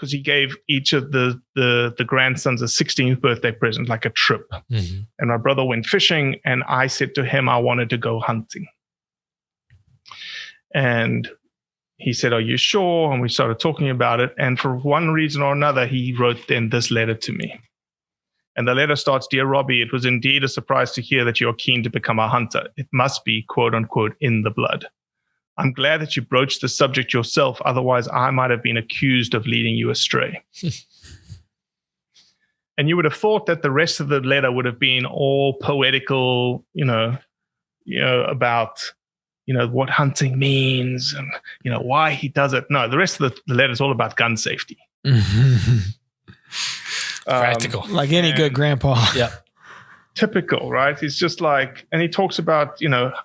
because he gave each of the grandsons a 16th birthday present, like a trip. Mm-hmm. And my brother went fishing, and I said to him I wanted to go hunting. And he said, "Are you sure?" And we started talking about it. And for one reason or another, he wrote then this letter to me. And the letter starts, "Dear Robbie, it was indeed a surprise to hear that you are keen to become a hunter. It must be, quote unquote, in the blood. I'm glad that you broached the subject yourself. Otherwise, I might have been accused of leading you astray." And you would have thought that the rest of the letter would have been all poetical, about, what hunting means and, why he does it. No, the rest of the letter is all about gun safety. Practical. Like any good grandpa. Yeah. Typical, right? He's just like, and he talks about,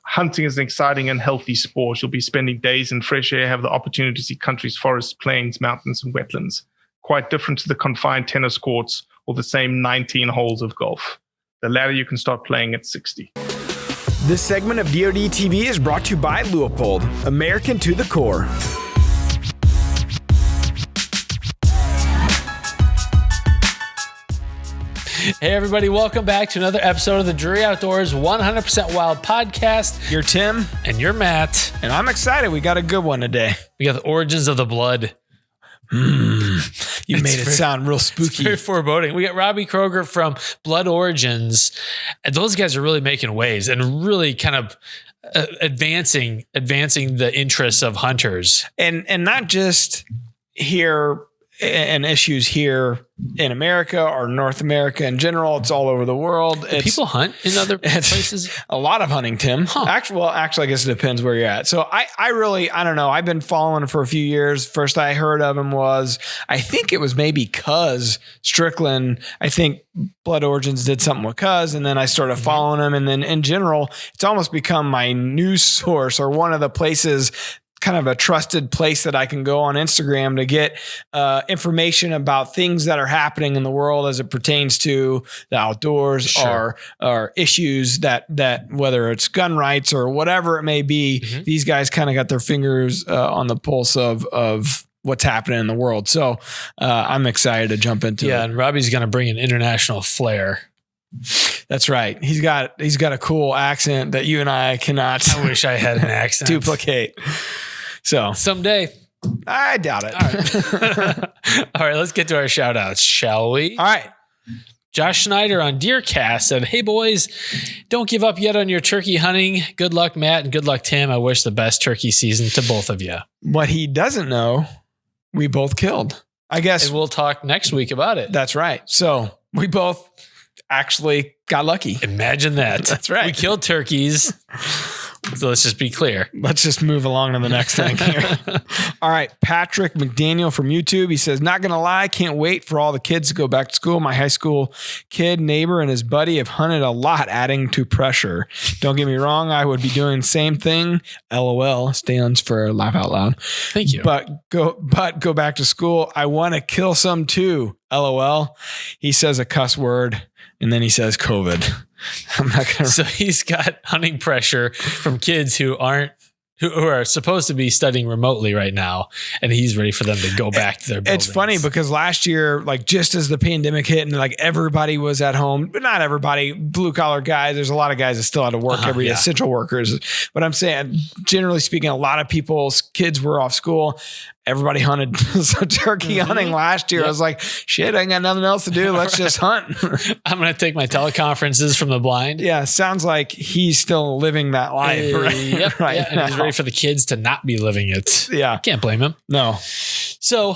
hunting is an exciting and healthy sport. You'll be spending days in fresh air, have the opportunity to see countries, forests, plains, mountains, and wetlands. Quite different to the confined tennis courts or the same 19 holes of golf. The latter you can start playing at 60. This segment of DoD TV is brought to you by Leupold, American to the core. Hey everybody, welcome back to another episode of the Drury Outdoors 100% Wild Podcast. You're Tim. And you're Matt. And I'm excited. We got a good one today. We got the origins of the blood. You made it sound real spooky. It's very foreboding. We got Robbie Kroger from Blood Origins. And those guys are really making waves and really kind of advancing the interests of hunters. And not just here and issues here in America or North America in general. It's all over the world. People hunt in other places? A lot of hunting, Tim. Huh. Actually, I guess it depends where you're at. So I don't know. I've been following him for a few years. First I heard of him I think it was maybe Cuz Strickland. I think Blood Origins did something with Cuz, and then I started following him. And then in general, it's almost become my news source or one of the places, kind of a trusted place that I can go on Instagram to get information about things that are happening in the world as it pertains to the outdoors. Sure. or issues that whether it's gun rights or whatever it may be, these guys kind of got their fingers on the pulse of what's happening in the world. So I'm excited to jump into it. Yeah, and Robbie's going to bring an international flair. That's right. He's got a cool accent that you and I cannot. I wish I had an accent. Duplicate. So someday. I doubt it. All right. All right, let's get to our shout outs, shall we? All right. Josh Schneider on DeerCast said, "Hey boys, don't give up yet on your turkey hunting. Good luck, Matt, and good luck, Tim. I wish the best turkey season to both of you." What he doesn't know, we both killed. I guess. And we'll talk next week about it. That's right. So we both actually got lucky. Imagine that. That's right. We killed turkeys. So let's just be clear. Let's just move along to the next thing here. All right. Patrick McDaniel from YouTube. He says, "Not going to lie, can't wait for all the kids to go back to school. My high school kid, neighbor, and his buddy have hunted a lot, adding to pressure. Don't get me wrong. I would be doing the same thing. LOL stands for laugh out loud. Thank you. But go back to school. I want to kill some too. LOL. He says a cuss word, and then he says COVID. I'm not gonna. So he's got hunting pressure from kids who are supposed to be studying remotely right now, and he's ready for them to go back to their buildings. It's funny because last year, like just as the pandemic hit and like everybody was at home, but not everybody, blue collar guys, there's a lot of guys that still had to work every day, essential workers. But I'm saying, generally speaking, a lot of people's kids were off school. Everybody hunted turkey hunting last year. Yep. I was like, shit, I ain't got nothing else to do. Let's just hunt. I'm going to take my teleconferences from the blind. Yeah. Sounds like he's still living that life. Yep. Right. Yeah, and he's ready for the kids to not be living it. Yeah. Can't blame him. No. So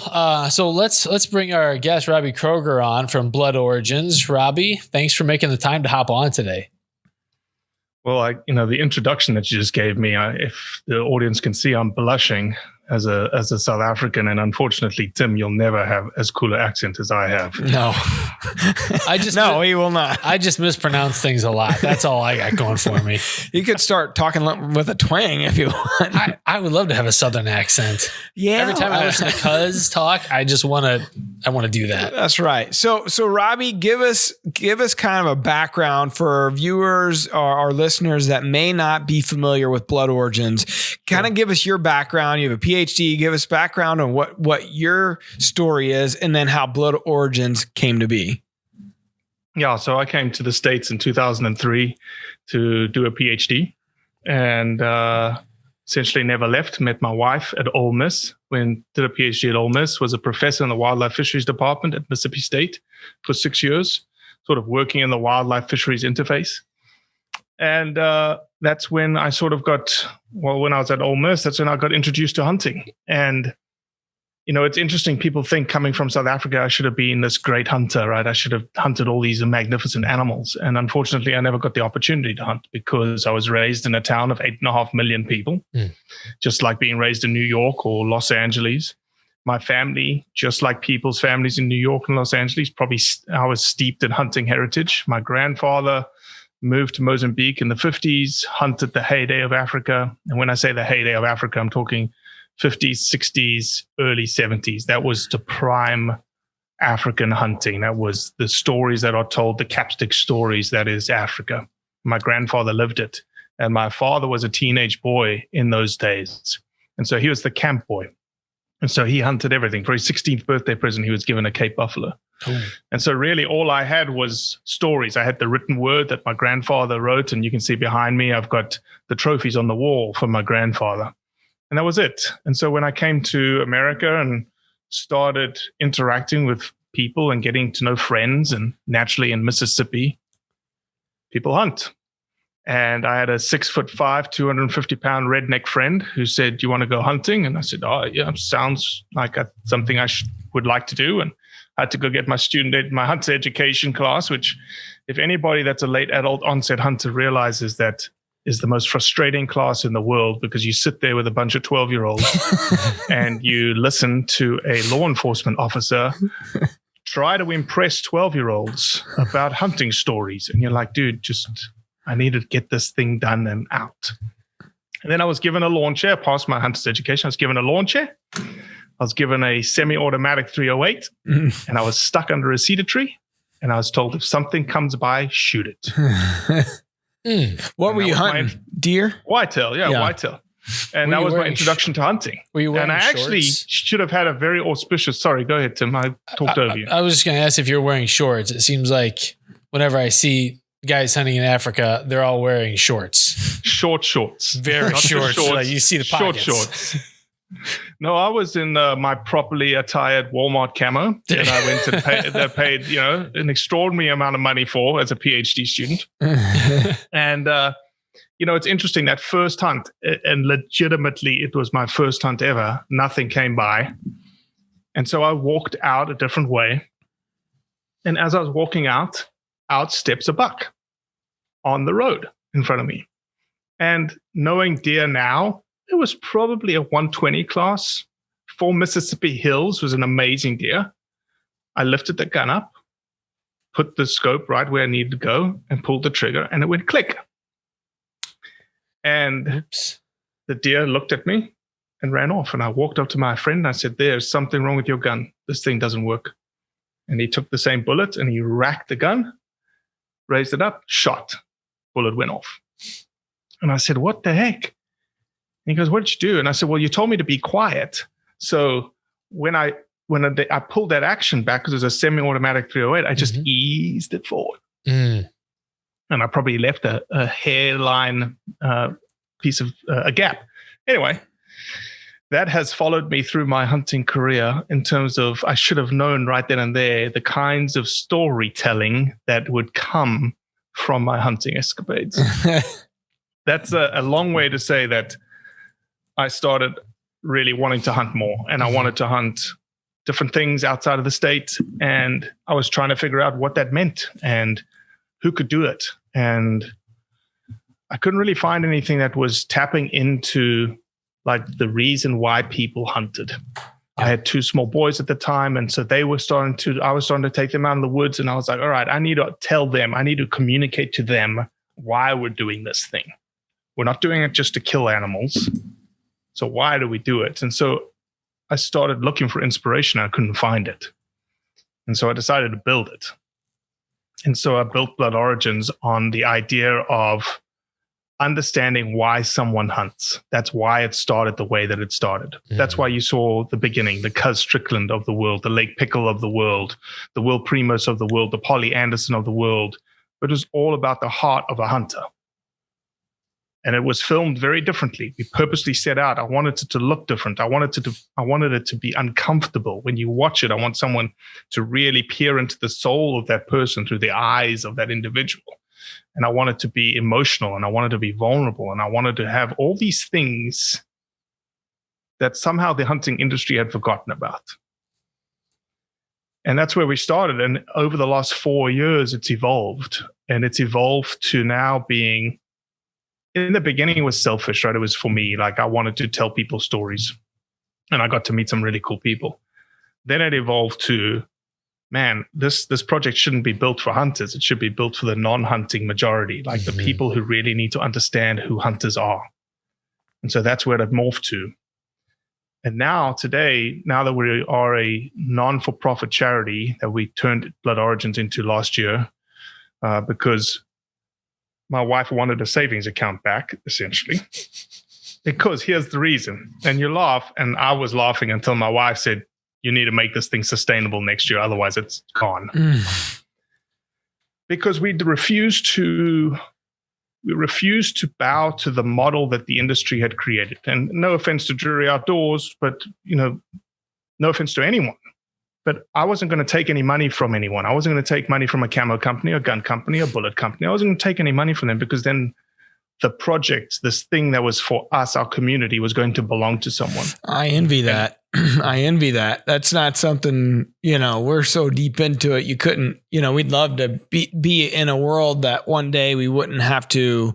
let's bring our guest, Robbie Kroger, on from Blood Origins. Robbie, thanks for making the time to hop on today. Well, the introduction that you just gave me, if the audience can see, I'm blushing as a South African, and unfortunately, Tim, you'll never have as cool an accent as I have. No, he will not. I just mispronounce things a lot. That's all I got going for me. You could start talking with a twang if you want. I would love to have a Southern accent. Yeah. Every time I listen to Cuz talk, I want to do that. That's right. So Robbie, give us kind of a background for our viewers or our listeners that may not be familiar with Blood Origins. Kind of give us your background. You have a PhD PhD. Give us background on what your story is, and then how Blood Origins came to be. Yeah, so I came to the States in 2003 to do a PhD, and essentially never left. Met my wife at Ole Miss. Did a PhD at Ole Miss. Was a professor in the wildlife fisheries department at Mississippi State for 6 years, sort of working in the wildlife fisheries interface. And that's when I sort of when I was at Ole Miss, that's when I got introduced to hunting. And it's interesting. People think coming from South Africa, I should have been this great hunter, right? I should have hunted all these magnificent animals. And unfortunately, I never got the opportunity to hunt because I was raised in a town of 8.5 million people, just like being raised in New York or Los Angeles. My family, just like people's families in New York and Los Angeles, I was steeped in hunting heritage. My grandfather moved to Mozambique in the 50s, hunted the heyday of Africa. And when I say the heyday of Africa, I'm talking 50s, 60s, early 70s. That was the prime African hunting. That was the stories that are told, the capstick stories that is Africa. My grandfather lived it. And my father was a teenage boy in those days. And so he was the camp boy. And so he hunted everything. For his 16th birthday present, he was given a Cape buffalo. Ooh. And so really all I had was stories. I had the written word that my grandfather wrote. And you can see behind me, I've got the trophies on the wall from my grandfather. And that was it. And so when I came to America and started interacting with people and getting to know friends, and naturally in Mississippi, people hunt. And I had a 6'5", 250-pound redneck friend who said, "Do you want to go hunting?" And I said, "Oh, yeah, sounds like something I would like to do." And I had to go get my hunter education class, which if anybody that's a late adult onset hunter realizes that is the most frustrating class in the world, because you sit there with a bunch of 12-year-olds and you listen to a law enforcement officer try to impress 12-year-olds about hunting stories. And you're like, dude, I need to get this thing done and out. And then I was given a lawn chair, passed my hunter's education. I was given a lawn chair. I was given a semi-automatic 308, and I was stuck under a cedar tree. And I was told, if something comes by, shoot it. What were you hunting? Deer? Whitetail, whitetail. And that was my introduction to hunting. Were you wearing And I shorts? actually should have had a very auspicious. Sorry, go ahead, Tim. I talked over you. I was just going to ask if you're wearing shorts. It seems like whenever I see guys hunting in Africa, they're all wearing shorts. Short shorts. Very short. Like you see the pockets. Short shorts. No, I was in my properly attired Walmart camo that I went and paid an extraordinary amount of money for as a PhD student. And it's interesting, that first hunt, and legitimately it was my first hunt ever. Nothing came by, and so I walked out a different way. And as I was walking out steps a buck on the road in front of me. And knowing deer now, it was probably a 120 class. 4 Mississippi Hills was an amazing deer. I lifted the gun up, put the scope right where I needed to go, and pulled the trigger, and it went click. And the deer looked at me and ran off. And I walked up to my friend and I said, "There's something wrong with your gun. This thing doesn't work." And he took the same bullet and he racked the gun, raised it up, shot. Bullet went off. And I said, "What the heck?" And he goes, "What did you do?" And I said, "Well, you told me to be quiet." So when I pulled that action back, because it was a semi-automatic 308, I just eased it forward. And I probably left a hairline piece of a gap. Anyway, that has followed me through my hunting career in terms of, I should have known right then and there the kinds of storytelling that would come from my hunting escapades. That's a long way to say that I started really wanting to hunt more, and I wanted to hunt different things outside of the state, and I was trying to figure out what that meant and who could do it. And I couldn't really find anything that was tapping into like the reason why people hunted. I had 2 small boys at the time, and so I was starting to take them out in the woods, and I was like, all right, I need to tell them, I need to communicate to them why we're doing this thing. We're not doing it just to kill animals. So why do we do it? And so I started looking for inspiration. I couldn't find it. And so I decided to build it. And so I built Blood Origins on the idea of understanding why someone hunts. That's why it started the way that it started. Mm-hmm. That's why you saw the beginning, the Cuz Strickland of the world, the Lake Pickle of the world, the Will Primos of the world, the Polly Anderson of the world. It was all about the heart of a hunter. And it was filmed very differently. We purposely set out, I wanted it to look different. I wanted it to be uncomfortable. When you watch it, I want someone to really peer into the soul of that person through the eyes of that individual. And I wanted to be emotional, and I wanted to be vulnerable, and I wanted to have all these things that somehow the hunting industry had forgotten about. And that's where we started. And over the last 4 years, it's evolved. And it's evolved to now being, in the beginning, it was selfish, right? It was for me. Like, I wanted to tell people stories. And I got to meet some really cool people. Then it evolved to, man, this project shouldn't be built for hunters. It should be built for the non-hunting majority, like the people who really need to understand who hunters are. And so that's where it morphed to. And now, today, now that we are a non-for-profit charity that we turned Blood Origins into last year, because my wife wanted a savings account back, essentially. Because here's the reason. And you laugh, and I was laughing until my wife said, you need to make this thing sustainable next year, otherwise it's gone. Because we refused to bow to the model that the industry had created. And no offense to Drury Outdoors, but no offense to anyone. But I wasn't going to take any money from anyone. I wasn't going to take money from a camo company, a gun company, a bullet company. I wasn't going to take any money from them, because then the project, this thing that was for us, our community, was going to belong to someone. I envy that. I envy that. That's not something, we're so deep into it. You couldn't, we'd love to be in a world that one day we wouldn't have to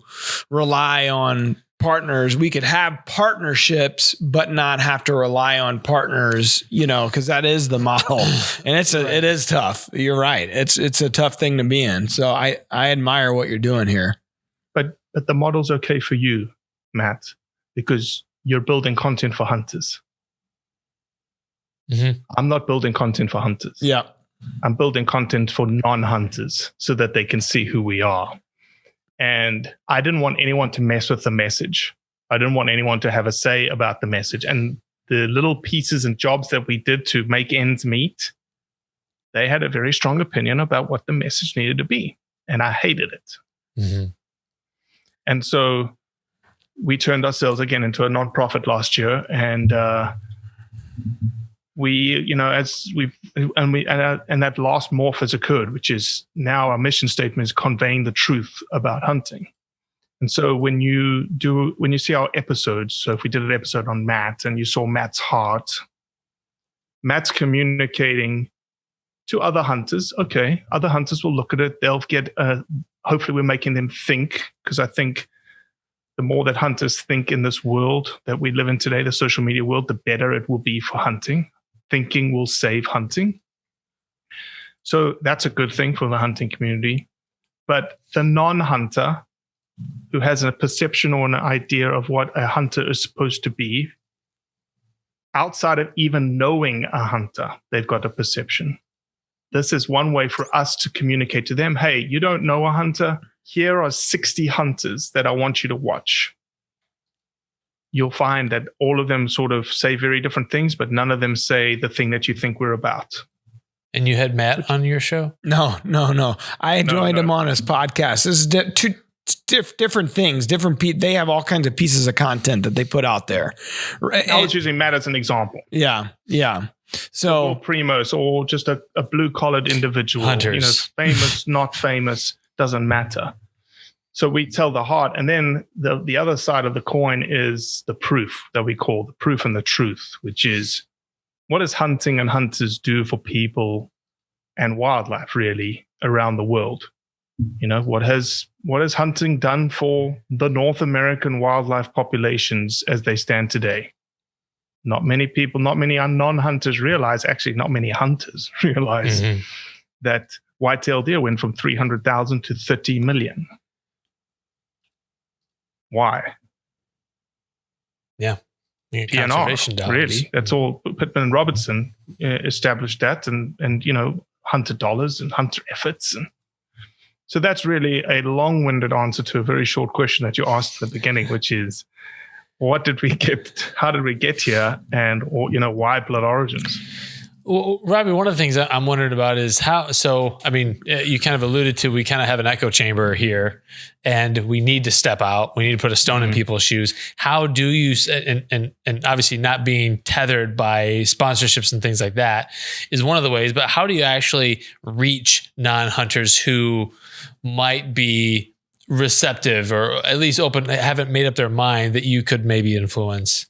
rely on partners. We could have partnerships, but not have to rely on partners, because that is the model. And it is tough. You're right. It's a tough thing to be in. So I admire what you're doing here. But the model's okay for you, Matt, because you're building content for hunters. Mm-hmm. I'm not building content for hunters. Yeah. I'm building content for non-hunters so that they can see who we are. And I didn't want anyone to mess with the message. I didn't want anyone to have a say about the message. And the little pieces and jobs that we did to make ends meet, they had a very strong opinion about what the message needed to be. And I hated it. Mm-hmm. And so we turned ourselves again into a nonprofit last year. And and that last morph has occurred, which is now our mission statement is conveying the truth about hunting. And so when you see our episodes, so if we did an episode on Matt and you saw Matt's heart, Matt's communicating to other hunters. Okay, other hunters will look at it. They'll get, hopefully we're making them think, because I think the more that hunters think in this world that we live in today, the social media world, the better it will be for hunting. Thinking will save hunting. So that's a good thing for the hunting community. But the non-hunter who has a perception or an idea of what a hunter is supposed to be, outside of even knowing a hunter, they've got a perception. This is one way for us to communicate to them, hey, you don't know a hunter? Here are 60 hunters that I want you to watch. You'll find that all of them sort of say very different things, but none of them say the thing that you think we're about. And you had Matt on your show? No. I joined him on his podcast. This is two different things. They have all kinds of pieces of content that they put out there. I was using Matt as an example. Yeah. So or primos, or just a blue-collared individual. Hunters. Famous, not famous, doesn't matter. So we tell the heart, and then the other side of the coin is the proof that we call the proof and the truth, which is what does hunting and hunters do for people and wildlife really around the world? What has hunting done for the North American wildlife populations as they stand today? Not many people, not many non-hunters realize, actually not many hunters realize that white-tailed deer went from 300,000 to 30 million. Why? Yeah. PNR, really. That's all. Pittman and Robertson established that, and hunter dollars and hunter efforts. So that's really a long-winded answer to a very short question that you asked at the beginning, which is, what did we get? How did we get here? And, why Blood Origins? Well, Robbie, one of the things that I'm wondering about is how, you kind of alluded to, we kind of have an echo chamber here and we need to step out. We need to put a stone in people's shoes. How do you, and obviously not being tethered by sponsorships and things like that is one of the ways, but how do you actually reach non-hunters who might be receptive or at least haven't made up their mind that you could maybe influence?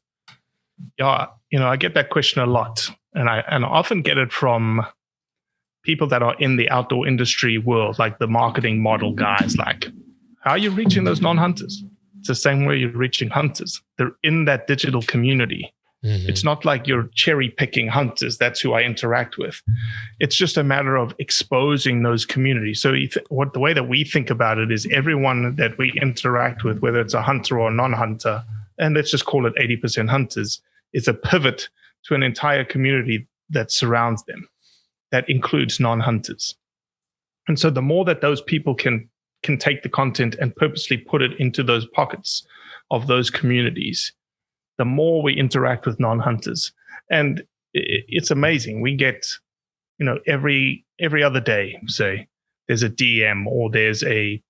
Yeah. I get that question a lot. And I often get it from people that are in the outdoor industry world, like the marketing model guys. Like, how are you reaching those non-hunters? It's the same way you're reaching hunters. They're in that digital community. Mm-hmm. It's not like you're cherry picking hunters. That's who I interact with. It's just a matter of exposing those communities. So the way that we think about it is everyone that we interact with, whether it's a hunter or a non-hunter, and let's just call it 80% hunters, is a pivot to an entire community that surrounds them, that includes non-hunters. And so the more that those people can take the content and purposely put it into those pockets of those communities, the more we interact with non-hunters. And it's amazing. We get, every other day, say, there's a DM or there's a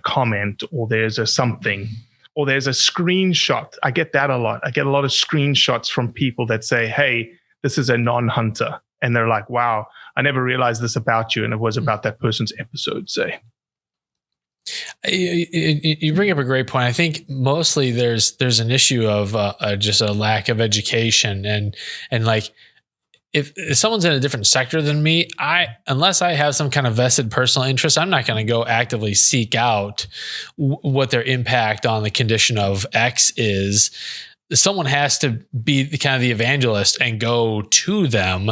comment or there's a something, or there's a screenshot. I get that a lot. I get a lot of screenshots from people that say, hey, this is a non-hunter. And they're like, wow, I never realized this about you. And it was about that person's episode, say. You bring up a great point. I think mostly there's an issue of just a lack of education and like, if someone's in a different sector than me, unless I have some kind of vested personal interest, I'm not going to go actively seek out what their impact on the condition of X is. Someone has to be the evangelist and go to them,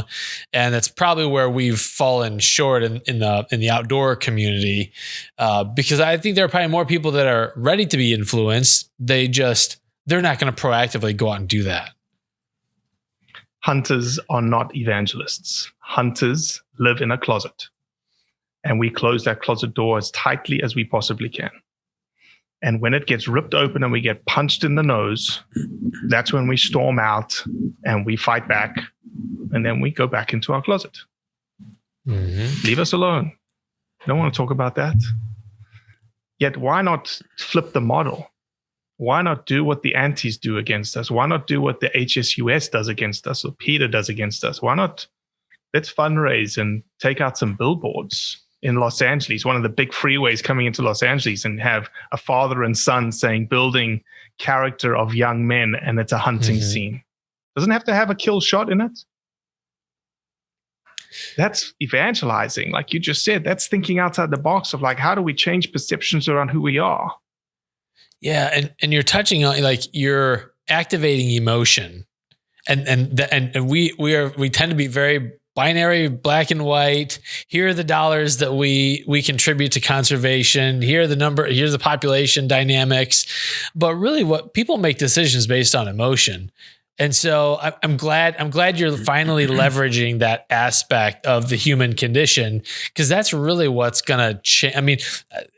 and that's probably where we've fallen short in the outdoor community, because I think there are probably more people that are ready to be influenced. They're not going to proactively go out and do that. Hunters are not evangelists. Hunters live in a closet, and we close that closet door as tightly as we possibly can. And when it gets ripped open and we get punched in the nose, that's when we storm out and we fight back, and then we go back into our closet. Mm-hmm. Leave us alone. Don't want to talk about that. Yet why not flip the model? Why not do what the antis do against us? Why not do what the HSUS does against us or PETA does against us? Why not? Let's fundraise and take out some billboards in Los Angeles, one of the big freeways coming into Los Angeles, and have a father and son saying, building character of young men, and it's a hunting scene. Doesn't have to have a kill shot in it. That's evangelizing, like you just said. That's thinking outside the box of like, how do we change perceptions around who we are? Yeah, and you're touching on, like, you're activating emotion, and we tend to be very binary, black and white. Here are the dollars that we contribute to conservation. Here's the population dynamics. But really, what people make decisions based on emotion. And so I'm glad you're finally leveraging that aspect of the human condition, because that's really what's going to change. I mean,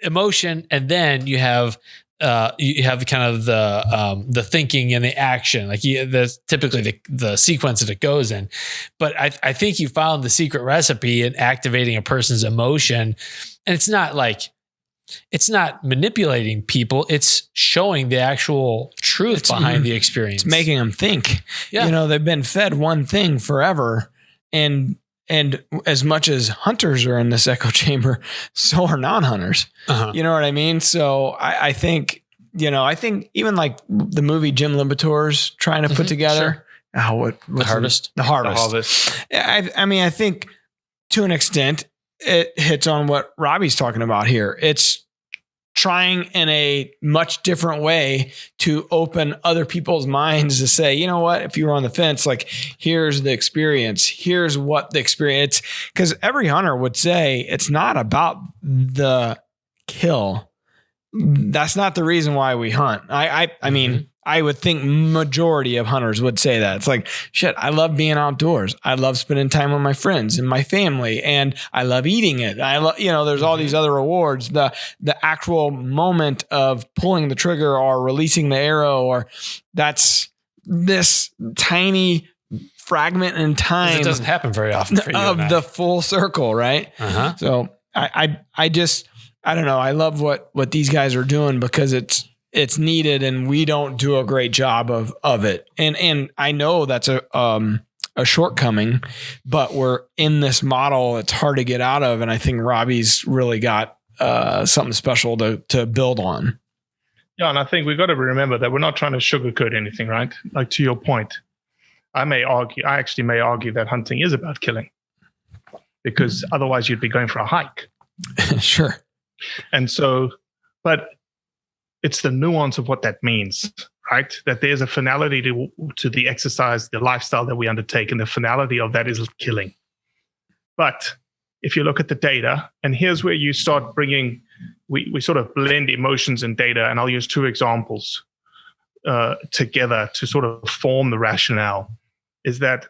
emotion, and then you have kind of the thinking and the action, like that's typically the sequence that it goes in. But I think you found the secret recipe in activating a person's emotion, and it's not manipulating people. It's showing the actual truth behind the experience. It's making them think. Yeah. They've been fed one thing forever, and as much as hunters are in this echo chamber, so are non-hunters. Uh-huh. You know what I mean? So I think even like the movie Jim Limbator's trying to put together. Sure. The Harvest. The Harvest. I mean, I think to an extent it hits on what Robbie's talking about here. It's trying in a much different way to open other people's minds to say, you know what, if you were on the fence, like, here's the experience, here's what the experience, because every hunter would say it's not about the kill. That's not the reason why we hunt. I mean, I would think majority of hunters would say that. It's like, shit, I love being outdoors. I love spending time with my friends and my family, and I love eating it. I love, there's all these other rewards. The actual moment of pulling the trigger or releasing the arrow, or that's this tiny fragment in time. It doesn't happen very often for you of the full circle, right? Uh-huh. So I just, I don't know. I love what these guys are doing because it's needed, and we don't do a great job of it. And I know that's a shortcoming, but we're in this model. It's hard to get out of. And I think Robbie's really got something special to build on. Yeah. And I think we've got to remember that we're not trying to sugarcoat anything, right? Like, to your point, I actually may argue that hunting is about killing, because otherwise you'd be going for a hike. Sure. And so, but it's the nuance of what that means, right? That there's a finality to the exercise, the lifestyle that we undertake, and the finality of that is killing. But if you look at the data, and here's where you start bringing, we sort of blend emotions and data, and I'll use two examples together to sort of form the rationale, is that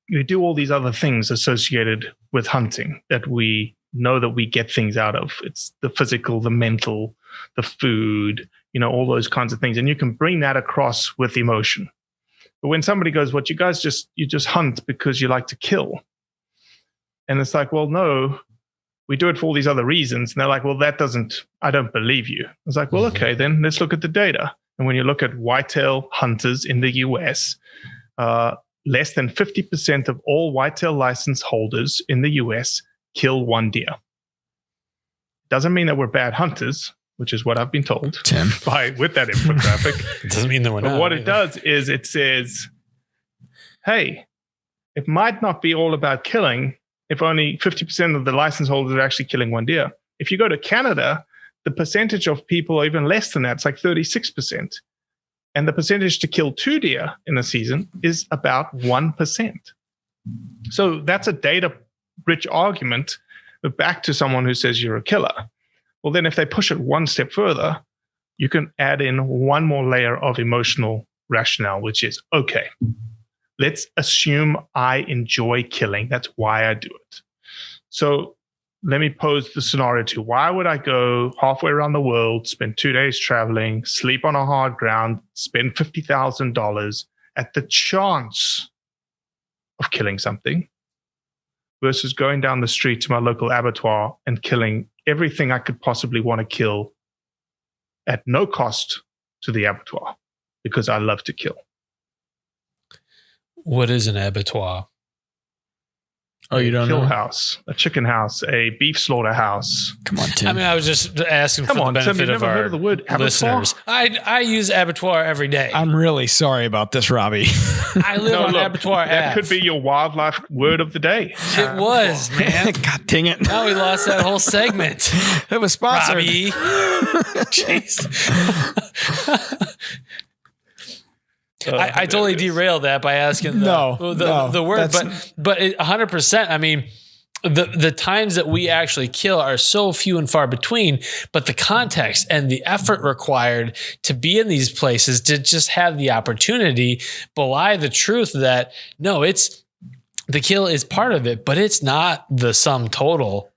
we do all these other things associated with hunting that we know that we get things out of. It's the physical, the mental, the food, all those kinds of things. And you can bring that across with emotion. But when somebody goes, "What, you guys you just hunt because you like to kill?" And it's like, well, no, we do it for all these other reasons. And they're like, well, I don't believe you. I was like, well, okay, then let's look at the data. And when you look at whitetail hunters in the US, less than 50% of all whitetail license holders in the US kill one deer. Doesn't mean that we're bad hunters, which is what I've been told with that infographic. It doesn't mean that we're not. But what it does is it says, hey, it might not be all about killing if only 50% of the license holders are actually killing one deer. If you go to Canada, the percentage of people are even less than that. It's like 36%. And the percentage to kill 2 deer in a season is about 1%. So that's a data-rich argument, but back to someone who says you're a killer. Well, then if they push it one step further, you can add in one more layer of emotional rationale, which is, okay, let's assume I enjoy killing. That's why I do it. So let me pose the scenario to you. Why would I go halfway around the world, spend 2 days traveling, sleep on a hard ground, spend $50,000 at the chance of killing something versus going down the street to my local abattoir and killing everything I could possibly want to kill at no cost to the abattoir because I love to kill? What is an abattoir? Oh, you don't know? Kill house, a chicken house, a beef slaughterhouse. Come on, Tim. I mean, I was just asking for the benefit Tim, of our heard of the word listeners. I use abattoir every day. I'm really sorry about this, Robbie. I live on abattoir. That could be your wildlife word of the day. It was, man. God dang it. Now we lost that whole segment. It was sponsored. Robbie. Jeez. I totally derailed that by asking the word, but 100%. I mean, the times that we actually kill are so few and far between, but the context and the effort required to be in these places to just have the opportunity belie the truth that no, it's the kill is part of it, but it's not the sum total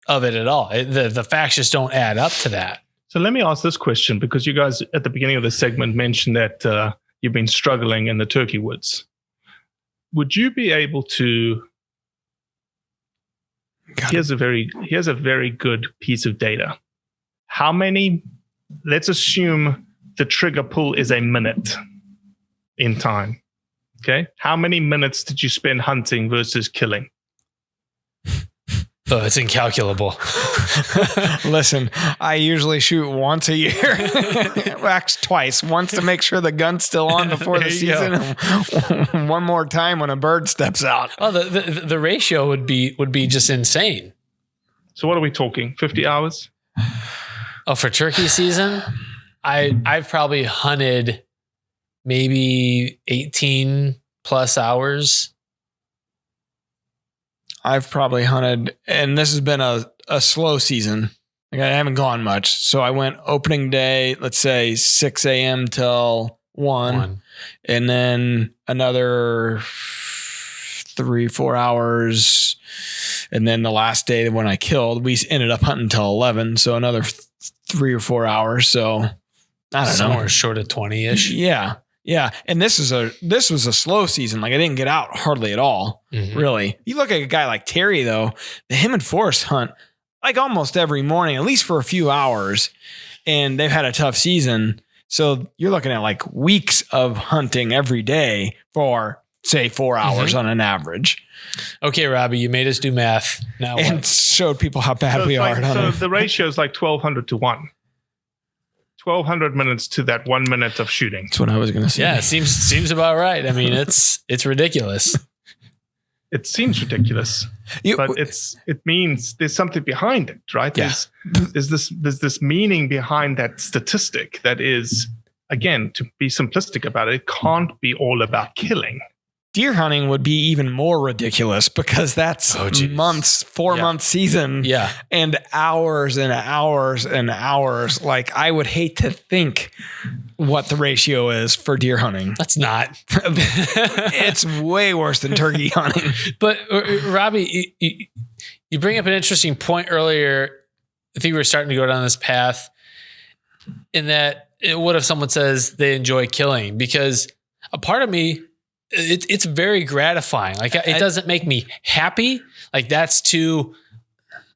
of it at all. The facts just don't add up to that. So let me ask this question, because you guys at the beginning of the segment mentioned that you've been struggling in the turkey woods. Would you be able to? Here's a very good piece of data. How many? Let's assume the trigger pull is a minute in time. Okay, how many minutes did you spend hunting versus killing? Oh, it's incalculable. Listen, I usually shoot once a year. Actually, twice. Once to make sure the gun's still on before the season, and one more time when a bird steps out. Oh, the ratio would be just insane. So what are we talking? 50 hours? Oh, for turkey season, I've probably hunted maybe 18 plus hours. I've probably hunted, and this has been a slow season, Like I haven't gone much. So I went opening day, let's say 6 a.m. till 1. And then another 3-4 hours. And then the last day when I killed, we ended up hunting till 11. So another 3 or 4 hours. So I don't know. Somewhere short of 20-ish. Yeah. Yeah. And this was a slow season. Like I didn't get out hardly at all. Really. You look at a guy like Terry though, him and Forrest hunt like almost every morning, at least for a few hours. And they've had a tough season. So you're looking at like weeks of hunting every day for say 4 hours on an average. Okay, Robbie, you made us do math. Now and what? Showed people how bad we are. So the ratio is like 1,200 to 1. 1,200 minutes to that 1 minute of shooting. That's what I was going to say. Yeah, it seems about right. I mean, it's ridiculous. It seems ridiculous, but it means there's something behind it, right? Yeah. There's this meaning behind that statistic that is, again, to be simplistic about it, it can't be all about killing. Deer hunting would be even more ridiculous because that's months, 4-month season. Yeah. And hours and hours and hours. Like I would hate to think what the ratio is for deer hunting. That's not. It's way worse than turkey hunting. But Robbie, you bring up an interesting point earlier. I think we were starting to go down this path in that what if someone says they enjoy killing? Because a part of me, it's very gratifying. Like it doesn't make me happy. Like that's too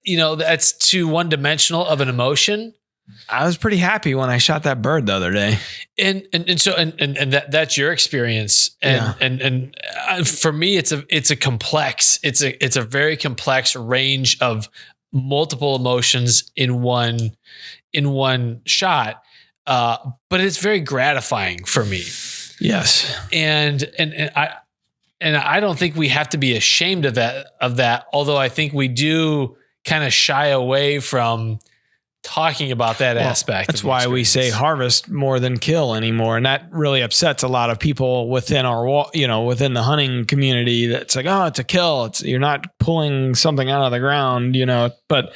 one-dimensional of an emotion. I was pretty happy when I shot that bird the other day. And that's your experience. And for me, it's a very complex range of multiple emotions in one shot. But it's very gratifying for me. Yes. And I don't think we have to be ashamed of that. Although I think we do kind of shy away from talking about that aspect. That's why we say harvest more than kill anymore. And that really upsets a lot of people within within the hunting community. That's like, oh, it's a kill. You're not pulling something out of the ground, but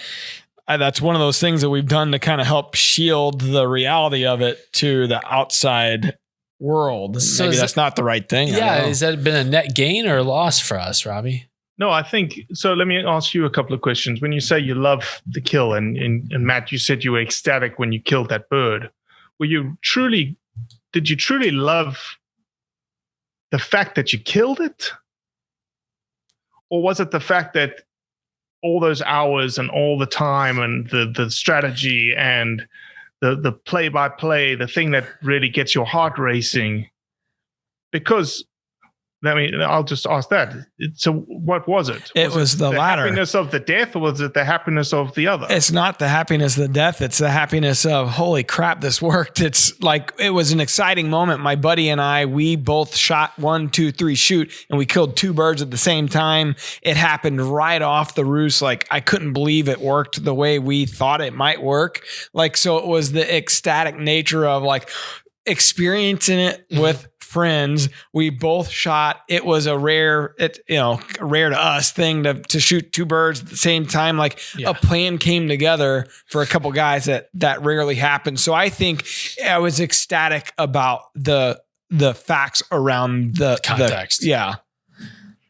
that's one of those things that we've done to kind of help shield the reality of it to the outside world. So maybe that's not the right thing. Yeah. Has that been a net gain or loss for us, Robbie? No, I think so. Let me ask you a couple of questions. When you say you love the kill, and Matt, you said you were ecstatic when you killed that bird. Did you truly love the fact that you killed it? Or was it the fact that all those hours and all the time and the strategy and the play-by-play, the thing that really gets your heart racing? Because I'll just ask that. So what was it? It was the latter. Happiness of the death, or was it the happiness of the other? It's not the happiness of the death. It's the happiness of, holy crap, this worked. It's like, it was an exciting moment. My buddy and I, we both shot 1, 2, 3 shoot, and we killed 2 birds at the same time. It happened right off the roost. Like, I couldn't believe it worked the way we thought it might work. Like, so it was the ecstatic nature of like experiencing it with friends. We both shot. It was a rare to us thing to shoot 2 birds at the same time. Like a plan came together for a couple guys that rarely happens. So I think I was ecstatic about the facts around the context.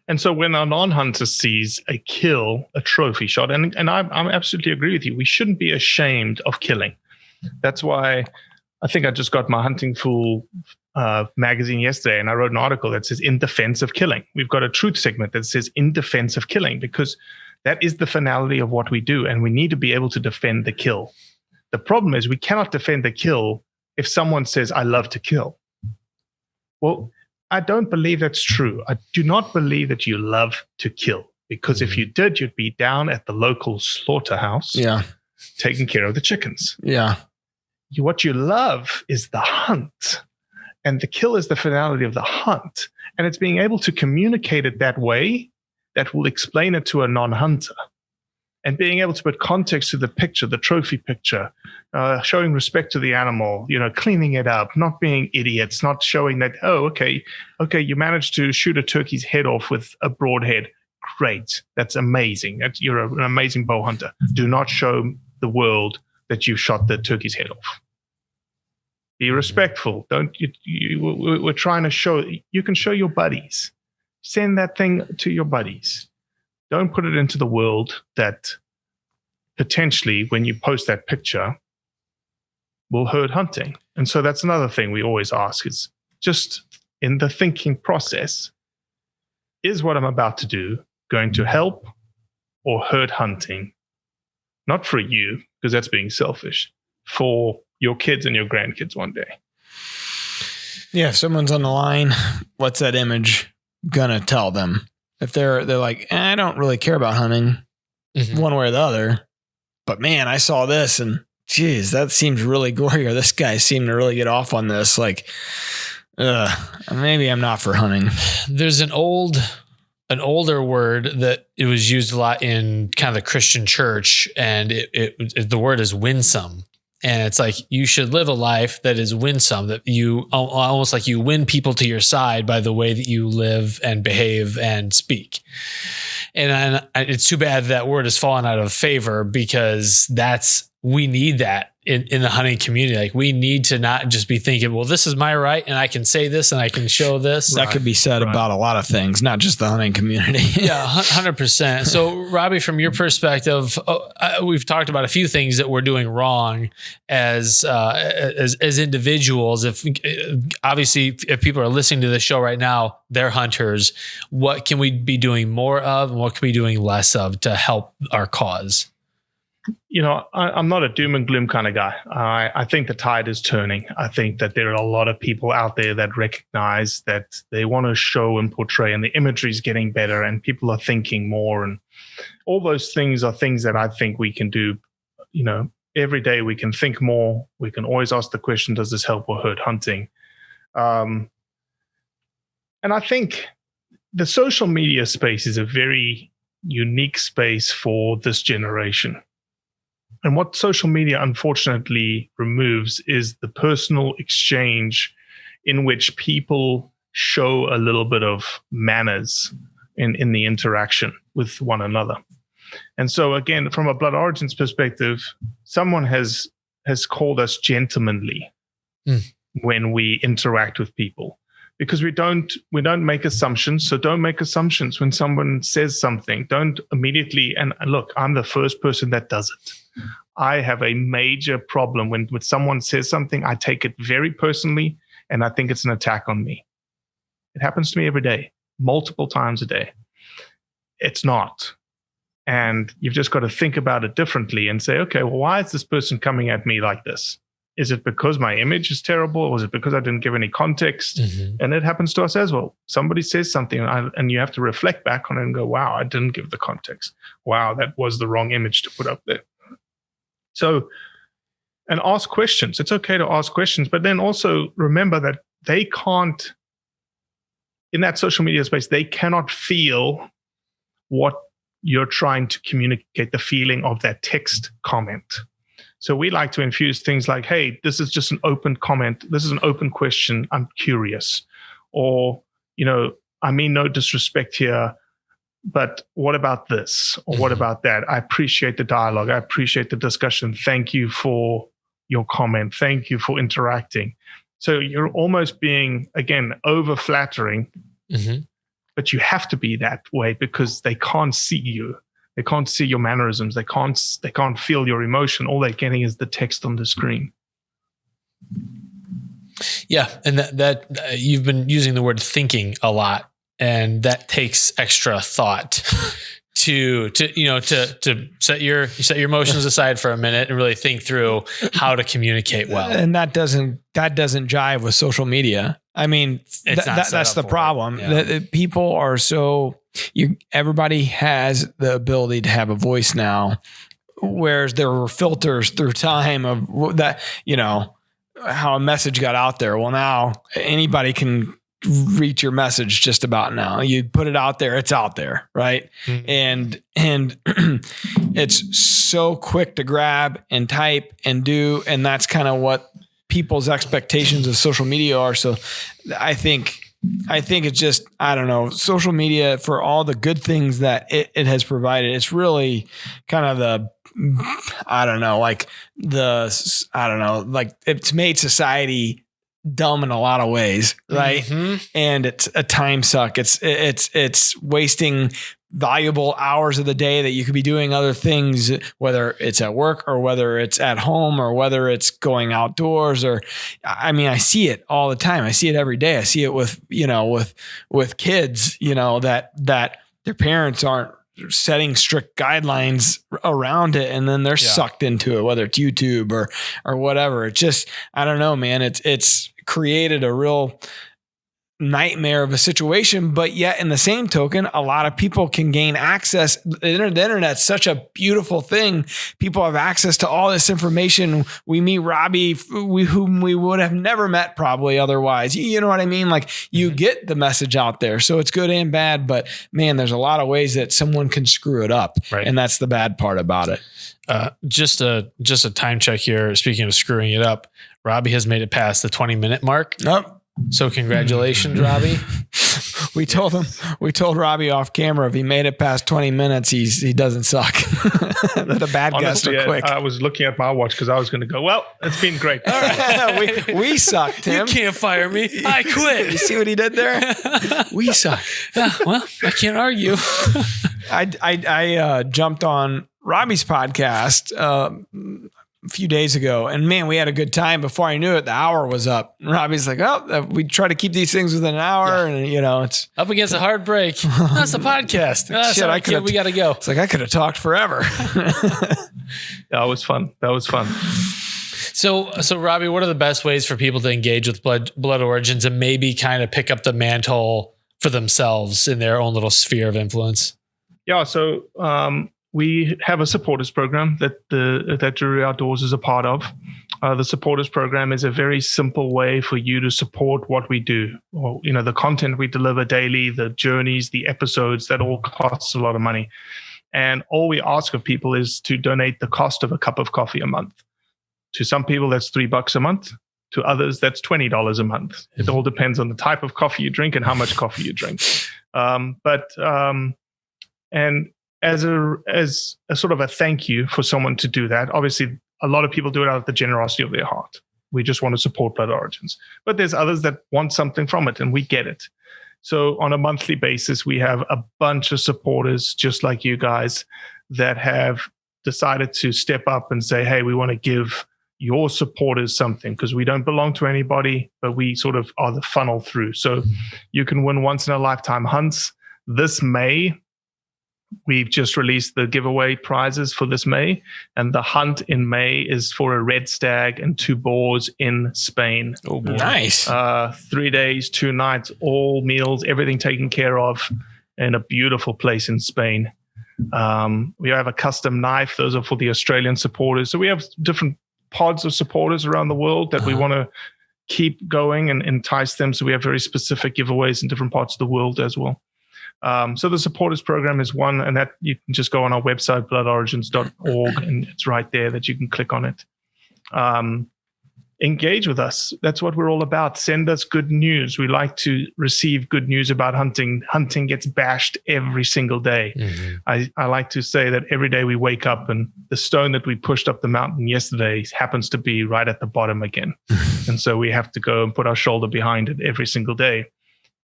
And so when a non-hunter sees a kill, a trophy shot, and I absolutely agree with you, we shouldn't be ashamed of killing. That's why I think I just got my Hunting Fool magazine yesterday, and I wrote an article that says in defense of killing. We've got a truth segment that says in defense of killing, because that is the finality of what we do, and we need to be able to defend the kill. The problem is we cannot defend the kill if someone says, I love to kill. Well, I don't believe that's true. I do not believe that you love to kill, because if you did, you'd be down at the local slaughterhouse taking care of the chickens. What you love is the hunt. And the kill is the finality of the hunt. And it's being able to communicate it that way that will explain it to a non-hunter. And being able to put context to the picture, the trophy picture, showing respect to the animal, cleaning it up, not being idiots, not showing that, okay, you managed to shoot a turkey's head off with a broadhead. Great. That's amazing. You're an amazing bow hunter. Do not show the world that you shot the turkey's head off. Be respectful. Don't we're trying to show, you can show your buddies. Send that thing to your buddies. Don't put it into the world that potentially when you post that picture will hurt hunting. And so that's another thing we always ask is just in the thinking process, is what I'm about to do going to help or hurt hunting? Not for you, because that's being selfish, for your kids and your grandkids one day. Yeah, if someone's on the line, what's that image gonna tell them? If they're like, I don't really care about hunting one way or the other, but man, I saw this and geez, that seems really gory, or this guy seemed to really get off on this. Like, maybe I'm not for hunting. There's an older word that it was used a lot in kind of the Christian church, and the word is winsome. And it's like, you should live a life that is winsome, that you almost like you win people to your side by the way that you live and behave and speak. And it's too bad that word has fallen out of favor, because we need that in the hunting community. Like, we need to not just be thinking, well, this is my right and I can say this and I can show this. That could be said about a lot of things, not just the hunting community. Yeah, 100%. So Robbie, from your perspective, we've talked about a few things that we're doing wrong as individuals. If people are listening to the show right now, they're hunters. What can we be doing more of, and what can we be doing less of to help our cause? I'm not a doom and gloom kind of guy. I think the tide is turning. I think that there are a lot of people out there that recognize that they want to show and portray, and the imagery is getting better, and people are thinking more, and all those things are things that I think we can do. Every day we can think more. We can always ask the question, does this help or hurt hunting? And I think the social media space is a very unique space for this generation. And what social media unfortunately removes is the personal exchange in which people show a little bit of manners in the interaction with one another. And so again, from a Blood Origins perspective, someone has called us gentlemanly when we interact with people, because we don't make assumptions. So don't make assumptions when someone says something. Don't immediately, and look, I'm the first person that does it. I have a major problem when someone says something, I take it very personally, and I think it's an attack on me. It happens to me every day, multiple times a day. It's not. And you've just got to think about it differently and say, okay, well, why is this person coming at me like this? Is it because my image is terrible, or is it because I didn't give any context? And it happens to us as well. Somebody says something and you have to reflect back on it and go, wow, I didn't give the context. Wow, that was the wrong image to put up there. So, and ask questions. It's okay to ask questions, but then also remember that they can't, in that social media space, they cannot feel what you're trying to communicate, the feeling of that text comment. So we like to infuse things like, hey, this is just an open comment. This is an open question. I'm curious. Or, I mean no disrespect here, but what about this? Or what about that? I appreciate the dialogue. I appreciate the discussion. Thank you for your comment. Thank you for interacting. So you're almost being, again, over flattering, but you have to be that way because they can't see you. They can't see your mannerisms. They can't feel your emotion. All they're getting is the text on the screen. Yeah, and that you've been using the word thinking a lot, and that takes extra thought to set your emotions aside for a minute and really think through how to community well. And that doesn't jive with social media. I mean, that's the problem. Yeah. People are everybody has the ability to have a voice now, whereas there were filters through time of that, how a message got out there. Well, now anybody can reach your message just about now. You put it out there, it's out there, right? And it's so quick to grab and type and do, and that's kind of what people's expectations of social media are. So I think it's just, I don't know, social media, for all the good things that it has provided, it's really kind of it's made society dumb in a lot of ways, right? Mm-hmm. And it's a time suck. It's wasting valuable hours of the day that you could be doing other things, whether it's at work or whether it's at home or whether it's going outdoors I see it all the time. I see it every day. I see it with kids, that their parents aren't setting strict guidelines around it. And then they're sucked into it, whether it's YouTube or whatever. It's just, I don't know, man. It's created a real nightmare of a situation, but yet in the same token, a lot of people can gain access. The internet's such a beautiful thing. People have access to all this information. We meet Robbie, whom we would have never met probably otherwise. You know what I mean? Like you get the message out there. So it's good and bad, but man, there's a lot of ways that someone can screw it up. Right. And that's the bad part about it. Just a time check here. Speaking of screwing it up, Robbie has made it past the 20-minute mark. Nope. So congratulations, Robbie. We told Robbie off camera, if he made it past 20 minutes, he doesn't suck. The bad guests are quick. I was looking at my watch because I was going to go, well, it's been great. All right. we suck, Tim. You can't fire me. I quit. You see what he did there? We suck. Well, I can't argue. I jumped on Robbie's podcast a few days ago, and man, we had a good time. Before I knew it, the hour was up. And Robbie's like, we try to keep these things within an hour, and it's up against a hard break. That's a podcast. Shit, we got to go. It's like I could have talked forever. That was fun. So Robbie, what are the best ways for people to engage with Blood Origins and maybe kind of pick up the mantle for themselves in their own little sphere of influence? Yeah. So, we have a supporters program that Drury Outdoors is a part of. The supporters program is a very simple way for you to support what we do. Or, the content we deliver daily, the journeys, the episodes, that all costs a lot of money. And all we ask of people is to donate the cost of a cup of coffee a month. To some people, that's $3 a month. To others, that's $20 a month. It all depends on the type of coffee you drink and how much coffee you drink. And as a sort of a thank you for someone to do that, obviously a lot of people do it out of the generosity of their heart. We just want to support Blood Origins. But there's others that want something from it, and we get it. So on a monthly basis, we have a bunch of supporters just like you guys that have decided to step up and say, hey, we want to give your supporters something, because we don't belong to anybody, but we sort of are the funnel through. So you can win once in a lifetime hunts. This May, we've just released the giveaway prizes for this May, and the hunt in May is for a red stag and 2 boars in Spain. Oh, boy. Nice. 3 days, 2 nights, all meals, everything taken care of in a beautiful place in Spain. We have a custom knife. Those are for the Australian supporters. So we have different pods of supporters around the world that we want to keep going and entice them. So we have very specific giveaways in different parts of the world as well. So the supporters program is one, and that you can just go on our website, bloodorigins.org, and it's right there that you can click on it. Engage with us. That's what we're all about. Send us good news. We like to receive good news about hunting. Hunting gets bashed every single day. Mm-hmm. I like to say that every day we wake up and the stone that we pushed up the mountain yesterday happens to be right at the bottom again. And so we have to go and put our shoulder behind it every single day.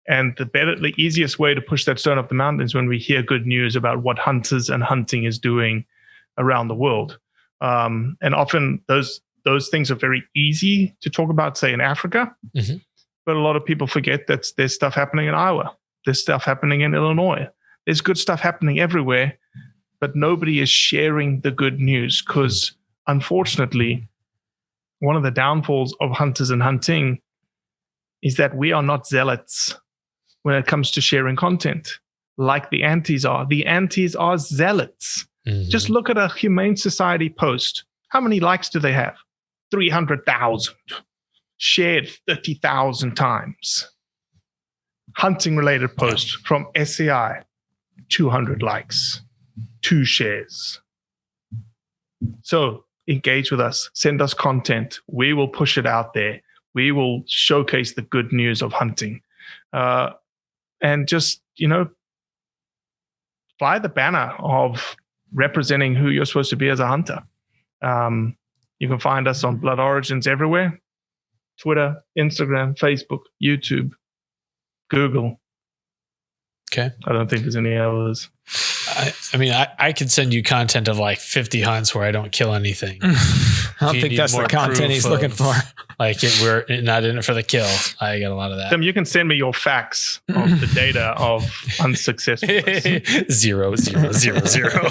And the easiest way to push that stone up the mountain is when we hear good news about what hunters and hunting is doing around the world. And often those things are very easy to talk about, say, in Africa. Mm-hmm. But a lot of people forget that there's stuff happening in Iowa. There's stuff happening in Illinois. There's good stuff happening everywhere, but nobody is sharing the good news because, unfortunately, one of the downfalls of hunters and hunting is that we are not zealots when it comes to sharing content, like the antis are. The antis are zealots. Mm-hmm. Just look at a Humane Society post. How many likes do they have? 300,000. Shared 30,000 times. Hunting-related post from SCI, 200 likes, 2 shares. So engage with us. Send us content. We will push it out there. We will showcase the good news of hunting. And just, fly the banner of representing who you're supposed to be as a hunter. You can find us on Blood Origins everywhere: Twitter, Instagram, Facebook, YouTube, Google. Okay. I don't think there's any others. I mean, I could send you content of like 50 hunts where I don't kill anything. I don't think that's the content he's looking for. Like we're not in it for the kill. I got a lot of that. Tim, you can send me your facts of the data of unsuccessful. 0, 0, 0, 0.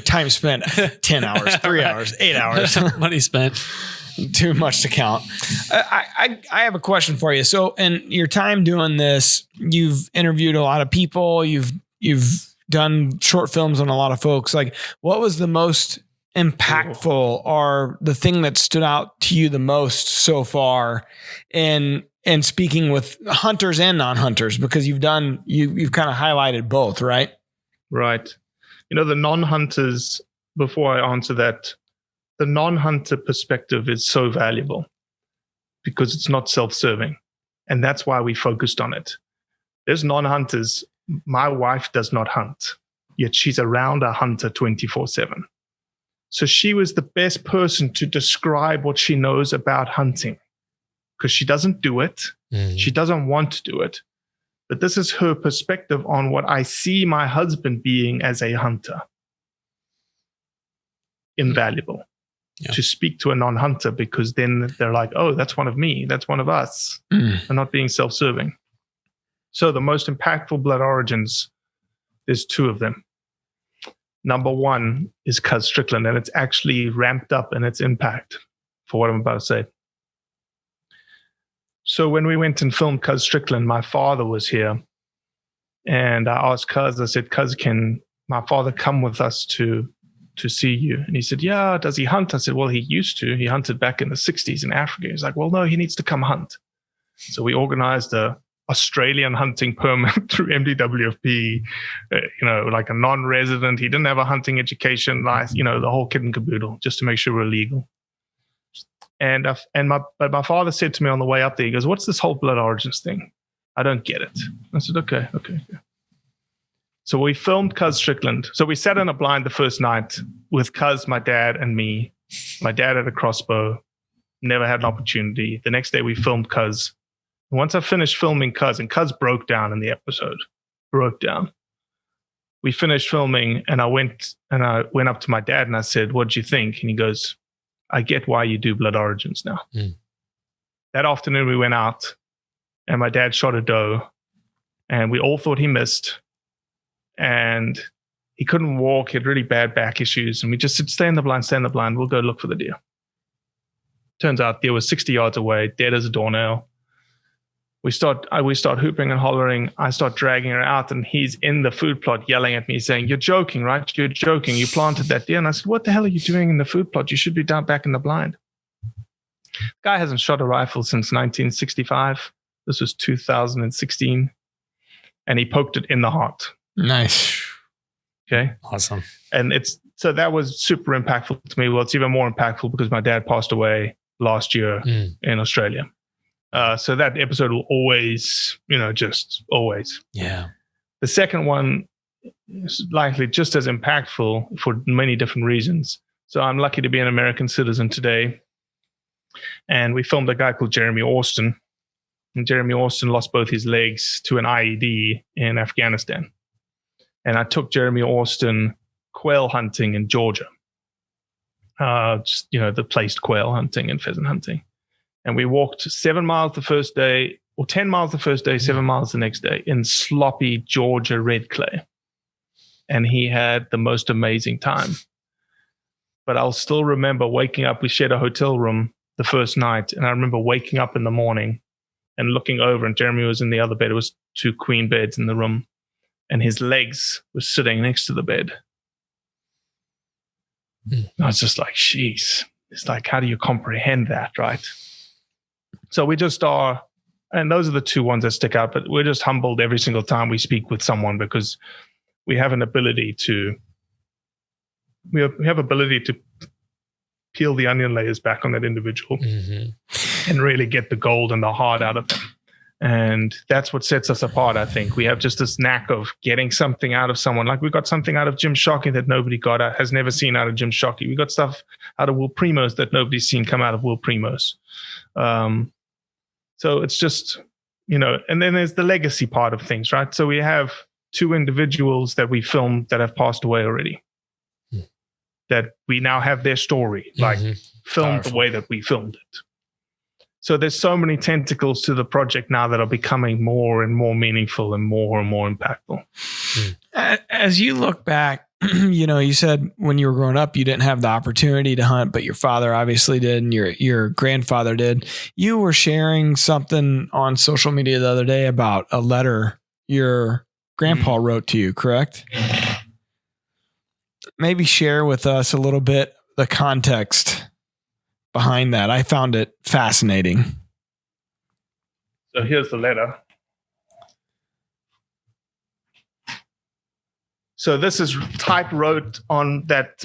Time spent 10 hours, 3 hours, 8 hours. Money spent. Too much to count. I have a question for you. So in your time doing this, you've interviewed a lot of people. You've done short films on a lot of folks. Like, what was the most impactful or the thing that stood out to you the most so far in speaking with hunters and non-hunters? Because you've kind of highlighted both, right? Right. You know, the non-hunters, before I answer that, the non-hunter perspective is so valuable because it's not self-serving. And that's why we focused on it. There's non-hunters. My wife does not hunt, yet she's around a hunter 24/7. So she was the best person to describe what she knows about hunting, because she doesn't do it. Mm-hmm. She doesn't want to do it. But this is her perspective on what I see my husband being as a hunter. Invaluable. Yeah. To speak to a non-hunter, because then they're like, oh, that's one of me. That's one of us. And not being self-serving. So the most impactful Blood Origins, there's two of them. Number one is Cuz Strickland, and it's actually ramped up in its impact for what I'm about to say. So when we went and filmed Cuz Strickland, my father was here. And I asked Cuz, I said, Cuz, can my father come with us to see you? And he said, yeah, does he hunt? I said, well, he used to. He hunted back in the 60s in Africa. He's like, well, no, he needs to come hunt. So we organized a Australian hunting permit through MDWFP, like a non-resident. He didn't have a hunting education, the whole kit and caboodle, just to make sure we're legal. But my father said to me on the way up there, he goes, what's this whole Blood Origins thing? I don't get it. I said, okay. So we filmed Cuz Strickland. So we sat in a blind the first night with Cuz, my dad, and me. My dad had a crossbow, never had an opportunity. The next day we filmed Cuz. And once I finished filming Cuz, and Cuz broke down in the episode, we finished filming, and I went up to my dad and I said, what did you think? And he goes, I get why you do Blood Origins now. That afternoon we went out, and my dad shot a doe, and we all thought he missed. And he couldn't walk. He had really bad back issues. And we just said, stay in the blind. We'll go look for the deer. Turns out deer was 60 yards away, dead as a doornail. We start hooping and hollering. I start dragging her out, and he's in the food plot yelling at me, saying, you're joking, right? You're joking. You planted that deer. And I said, what the hell are you doing in the food plot? You should be down back in the blind. The guy hasn't shot a rifle since 1965. This was 2016. And he poked it in the heart. Nice. Okay. Awesome. And so that was super impactful to me. Well, it's even more impactful because my dad passed away last year in Australia. So that episode will always, just always. Yeah. The second one is likely just as impactful for many different reasons. So I'm lucky to be an American citizen today. And we filmed a guy called Jeremy Austin. And Jeremy Austin lost both his legs to an IED in Afghanistan. And I took Jeremy Austin quail hunting in Georgia. The placed quail hunting and pheasant hunting. And we walked 7 miles the first day, or 10 miles the first day, 7 miles the next day in sloppy Georgia red clay. And he had the most amazing time. But I'll still remember waking up. We shared a hotel room the first night. And I remember waking up in the morning and looking over, and Jeremy was in the other bed. It was 2 queen beds in the room. And his legs were sitting next to the bed. I was just like, jeez. It's like, how do you comprehend that, right? So we just are, and those are the two ones that stick out, but we're just humbled every single time we speak with someone, because we have an ability to, we have ability to peel the onion layers back on that individual and really get the gold and the heart out of them. And that's what sets us apart, I think. We have just this knack of getting something out of someone. Like we got something out of Jim Shockey that nobody has never seen out of Jim Shockey. We got stuff out of Will Primos that nobody's seen come out of Will Primos. So it's just, and then there's the legacy part of things, right? So we have 2 individuals that we filmed that have passed away already. That we now have their story, like filmed the way that we filmed it. So there's so many tentacles to the project now that are becoming more and more meaningful and more impactful. As you look back, you said when you were growing up, you didn't have the opportunity to hunt, but your father obviously did, and your grandfather did. You were sharing something on social media the other day about a letter your grandpa wrote to you, correct? Maybe share with us a little bit the context behind that. I found it fascinating. So here's the letter. So this is typewrote on that.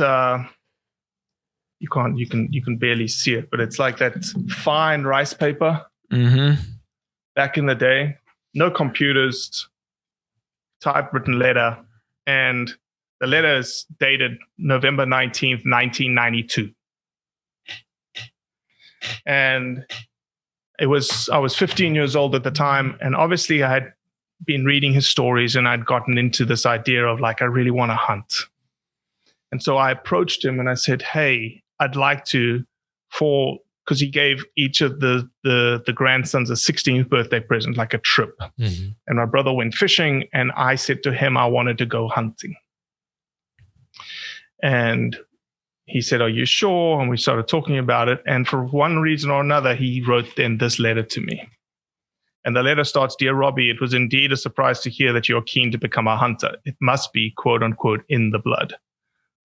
You can barely see it, but it's like that fine rice paper. Back in the day, no computers, typewritten letter, and the letter is dated November 19th, 1992. And I was 15 years old at the time. And obviously I had been reading his stories and I'd gotten into this idea of like, I really want to hunt. And so I approached him and I said, hey, I'd like to, because he gave each of the grandsons a 16th birthday present, like a trip. And my brother went fishing and I said to him, I wanted to go hunting. And he said, are you sure? And we started talking about it. And for one reason or another, he wrote then this letter to me. And the letter starts, Dear Robbie, it was indeed a surprise to hear that you're keen to become a hunter. It must be, quote unquote, in the blood.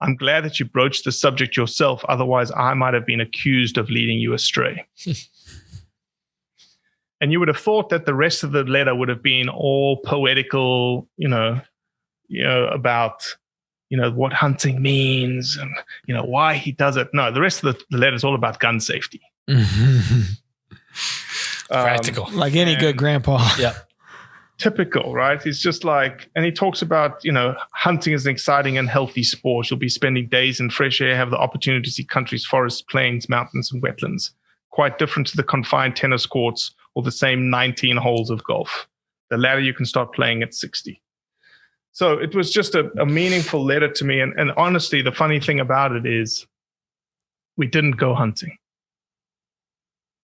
I'm glad that you broached the subject yourself. Otherwise, I might have been accused of leading you astray. And you would have thought that the rest of the letter would have been all poetical, about what hunting means and, why he does it. No, the rest of the letter is all about gun safety. Practical. Like any good grandpa. Yeah. Typical, right? He's just like, and he talks about, hunting is an exciting and healthy sport. You'll be spending days in fresh air, have the opportunity to see countries, forests, plains, mountains, and wetlands. Quite different to the confined tennis courts or the same 19 holes of golf. The latter you can start playing at 60. So it was just a meaningful letter to me. And honestly, the funny thing about it is we didn't go hunting.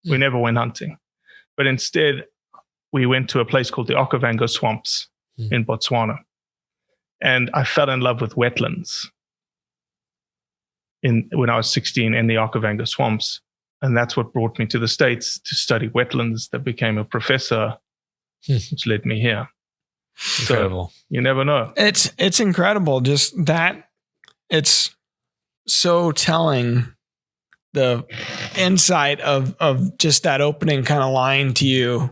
We never went hunting. But instead, we went to a place called the Okavango Swamps in Botswana. And I fell in love with wetlands when I was 16 in the Okavango Swamps. And that's what brought me to the States to study wetlands. That became a professor, which led me here. Incredible. So you never know. It's incredible. Just that it's so telling, the insight of just that opening kind of line to you,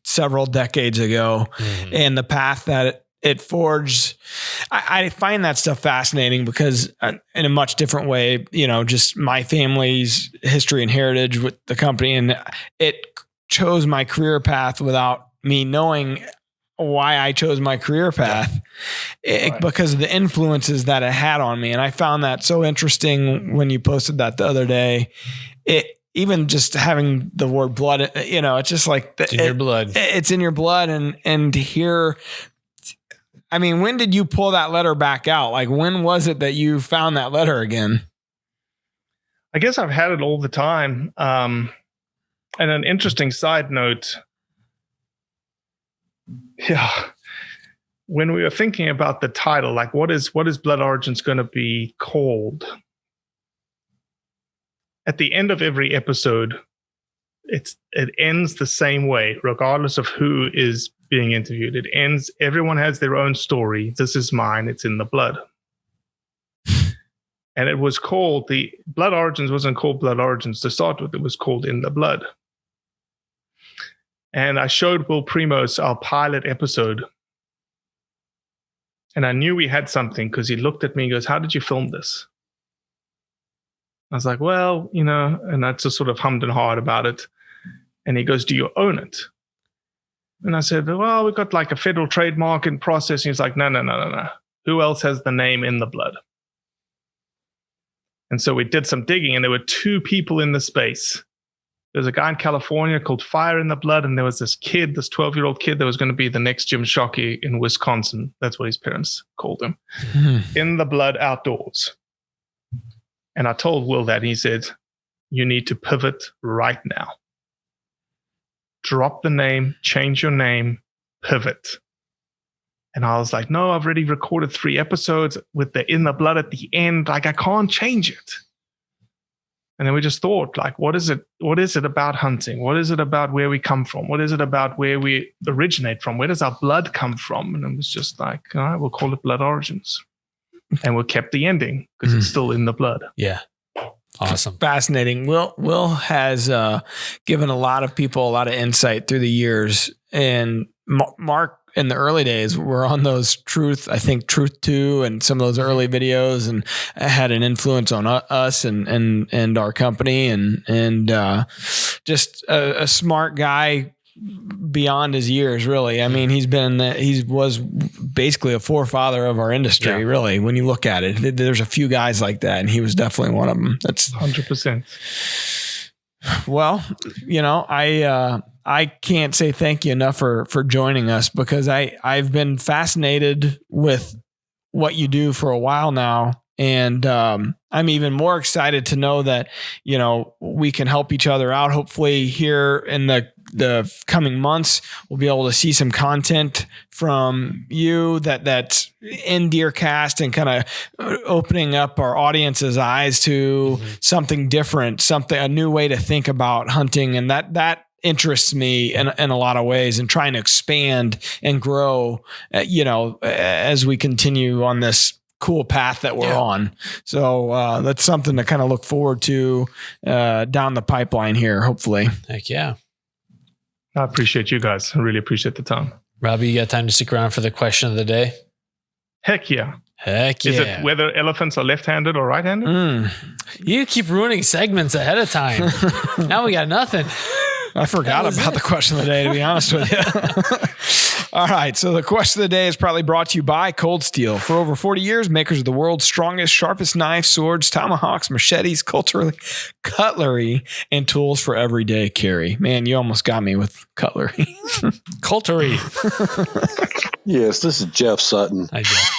several decades ago, and the path that it forged. I find that stuff fascinating because in a much different way, just my family's history and heritage with the company, and it chose my career path without me knowing why I chose my career path, because of the influences that it had on me. And I found that so interesting when you posted that the other day. Even just having the word blood, it's just like it's in your blood. It's in your blood. And to hear, I mean, when did you pull that letter back out? Like, when was it that you found that letter again? I guess I've had it all the time. And an interesting side note, when we were thinking about the title, like what is Blood Origins going to be called? At the end of every episode, it ends the same way, regardless of who is being interviewed. It ends, everyone has their own story. This is mine. It's in the blood. And it was called, the Blood Origins wasn't called Blood Origins to start with. It was called In the Blood. And I showed Will Primos our pilot episode. And I knew we had something because he looked at me and goes, how did you film this? I was like, well, and I just sort of hummed and hawed about it. And he goes, do you own it? And I said, well, we've got like a federal trademark in process. And he's like, no. Who else has the name in the blood? And so we did some digging, and there were 2 people in the space. There's a guy in California called Fire in the Blood, and there was this kid, this 12-year-old kid that was going to be the next Jim Shockey in Wisconsin. That's what his parents called him. In the Blood Outdoors. And I told Will that, and he said, you need to pivot right now. Drop the name, change your name, pivot. And I was like, no, I've already recorded 3 episodes with the In the Blood at the end. Like, I can't change it. And then we just thought, like, what is it about hunting? What is it about where we come from? What is it about where we originate from? Where does our blood come from? And it was just like, all right, we'll call it Blood Origins. And we kept the ending because it's still in the blood. Yeah. Awesome. Fascinating. Will has given a lot of people a lot of insight through the years. And Mark, in the early days, were on those Truth 2 and some of those early videos, and had an influence on us and our company, and just a smart guy beyond his years, really. I mean, he was basically a forefather of our industry, really. When you look at it, there's a few guys like that, and he was definitely one of them. That's 100%. Well, I can't say thank you enough for joining us, because I've been fascinated with what you do for a while now. And I'm even more excited to know that, we can help each other out. Hopefully here in the coming months, we'll be able to see some content from you that's in DeerCast, and kind of opening up our audience's eyes to something different, a new way to think about hunting. And that interests me in a lot of ways, and trying to expand and grow, as we continue on this cool path that we're on. So that's something to kind of look forward to down the pipeline here, hopefully. Heck yeah. I appreciate you guys. I really appreciate the time. Robbie, you got time to stick around for the question of the day? Heck yeah. Heck yeah. Is it whether elephants are left-handed or right-handed? You keep ruining segments ahead of time. Now we got nothing. I forgot about the question of the day, to be honest with you. All right. So the question of the day is probably brought to you by Cold Steel. For over 40 years, makers of the world's strongest, sharpest knives, swords, tomahawks, machetes, cutlery, and tools for everyday carry. Man, you almost got me with cutlery. Cutlery. Yes, this is Jeff Sutton. Hi, Jeff.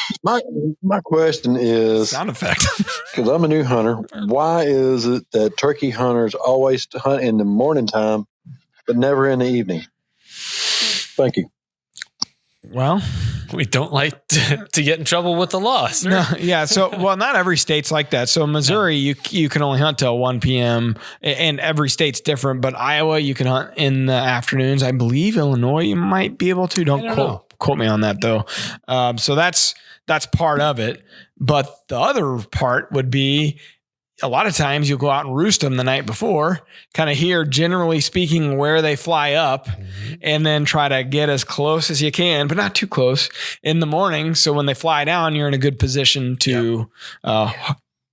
My question is, sound effect. because I'm a new hunter, why is it that turkey hunters always hunt in the morning time, but never in the evening? Thank you. Well, we don't like to get in trouble with the law. Sir. No, yeah. So, not every state's like that. So Missouri, you can only hunt till 1 p.m. and every state's different, but Iowa, you can hunt in the afternoons. I believe Illinois, you might be able to. Don't quote me on that though. So that's part of it. But the other part would be, a lot of times you'll go out and roost them the night before, kind of hear, generally speaking, where they fly up, and then try to get as close as you can, but not too close in the morning. So when they fly down, you're in a good position to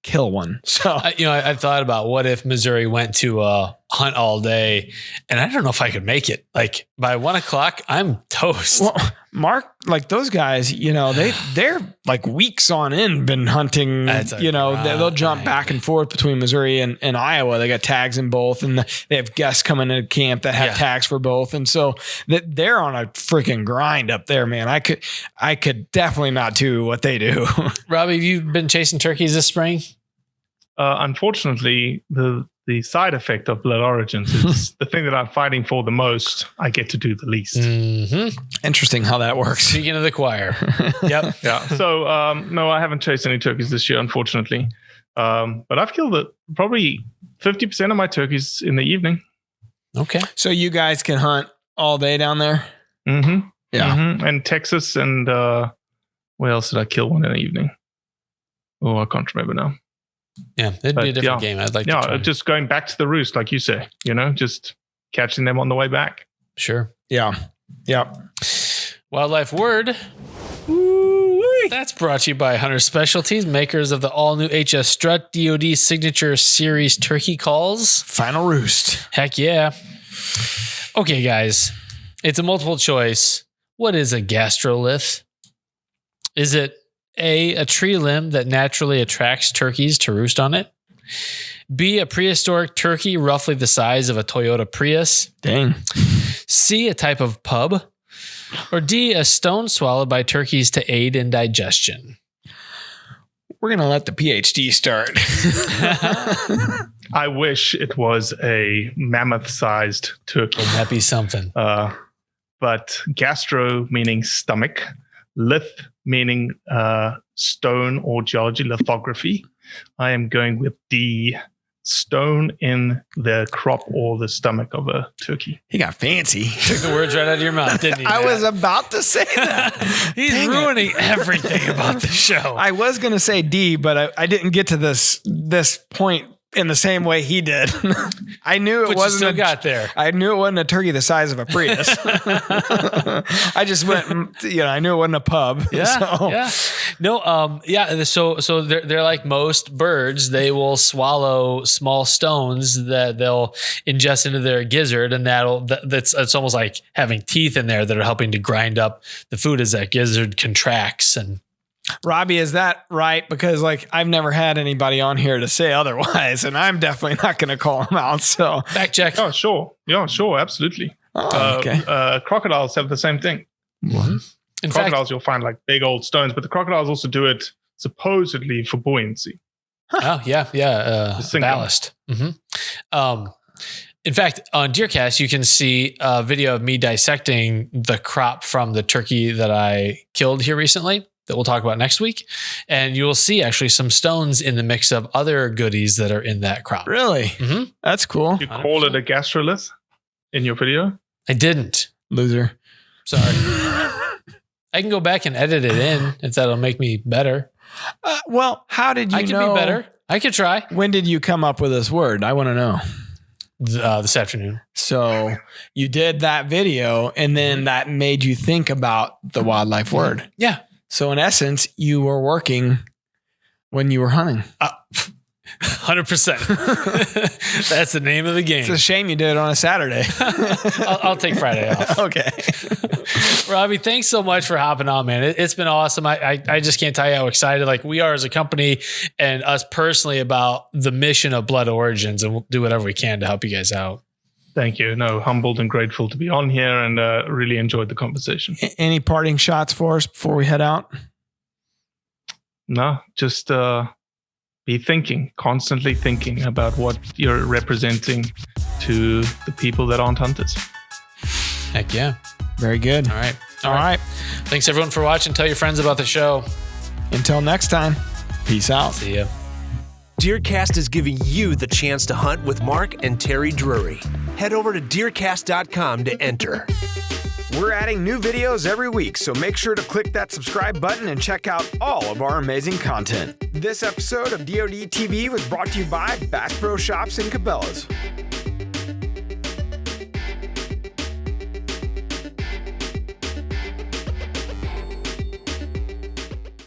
kill one. So, I've thought about, what if Missouri went to hunt all day, and I don't know if I could make it. Like by 1 o'clock, I'm toast. Well, Mark, like those guys, they're like weeks on end been hunting. They'll jump back and forth between Missouri and Iowa. They got tags in both, and they have guests coming into camp that have tags for both, and so they're on a freaking grind up there, man. I could definitely not do what they do. Robbie, have you been chasing turkeys this spring? Unfortunately, the side effect of Blood Origins is the thing that I'm fighting for the most, I get to do the least. Mm-hmm. Interesting how that works. Speaking of the choir. Yep. Yeah. So, no, I haven't chased any turkeys this year, unfortunately. But I've killed probably 50% of my turkeys in the evening. Okay. So you guys can hunt all day down there? Mm-hmm. Yeah. Mm-hmm. And Texas, and where else did I kill one in the evening? Oh, I can't remember now. Yeah, it'd be a different game. I'd like to try. Just going back to the roost, like you say, just catching them on the way back. Sure. Yeah. Yeah. Wildlife Word. Woo-wee. That's brought to you by Hunter Specialties, makers of the all-new HS Strut DOD Signature Series turkey calls. Final roost. Heck yeah. Okay, guys. It's a multiple choice. What is a gastrolith? Is it A, tree limb that naturally attracts turkeys to roost on it? B, a prehistoric turkey roughly the size of a Toyota Prius? Dang. C, a type of pub? Or D, a stone swallowed by turkeys to aid in digestion? We're going to let the PhD start. I wish it was a mammoth-sized turkey. Wouldn't that be something? But gastro meaning stomach, lith meaning stone or geology lithography. I am going with D, stone in the crop or the stomach of a turkey. He got fancy. Took the words right out of your mouth, didn't he? I was about to say that. He's ruining everything about the show. I was going to say D, but I didn't get to this point in the same way he did. I knew it But wasn't. you still got there. I knew it wasn't a turkey the size of a Prius. I just went, I knew it wasn't a pub. Yeah, so. yeah. No, yeah. So they're like most birds. They will swallow small stones that they'll ingest into their gizzard, and it's almost like having teeth in there that are helping to grind up the food as that gizzard contracts. And Robbie, is that right? Because I've never had anybody on here to say otherwise, and I'm definitely not going to call them out. So fact check. Oh, sure. Yeah, sure. Absolutely. Oh, okay. Crocodiles have the same thing. Mm-hmm. In Crocodiles, you'll find big old stones, but the crocodiles also do it supposedly for buoyancy. Oh, yeah. Ballast. Mm-hmm. In fact, on DeerCast, you can see a video of me dissecting the crop from the turkey that I killed here recently that we'll talk about next week. And you will see actually some stones in the mix of other goodies that are in that crop. Really? Mm-hmm. That's cool. You call it a gastrolith in your video? I didn't. Loser. Sorry. I can go back and edit it in if that'll make me better. Well, how did you know? I can be better. I could try. When did you come up with this word? I want to know. This afternoon. So you did that video, and then that made you think about the wildlife word. Yeah. So in essence, you were working when you were hunting. 100%. That's the name of the game. It's a shame you did it on a Saturday. I'll take Friday off. Okay. Robbie, thanks so much for hopping on, man. It's been awesome. I just can't tell you how excited we are as a company and us personally about the mission of Blood Origins, and we'll do whatever we can to help you guys out. Thank you. No, humbled and grateful to be on here, and really enjoyed the conversation. Any parting shots for us before we head out? No, just be constantly thinking about what you're representing to the people that aren't hunters. Heck yeah. Very good. All right. Thanks everyone for watching. Tell your friends about the show. Until next time, peace out. See ya. DeerCast is giving you the chance to hunt with Mark and Terry Drury. Head over to DeerCast.com to enter. We're adding new videos every week, so make sure to click that subscribe button and check out all of our amazing content. This episode of DOD TV was brought to you by Bass Pro Shops and Cabela's.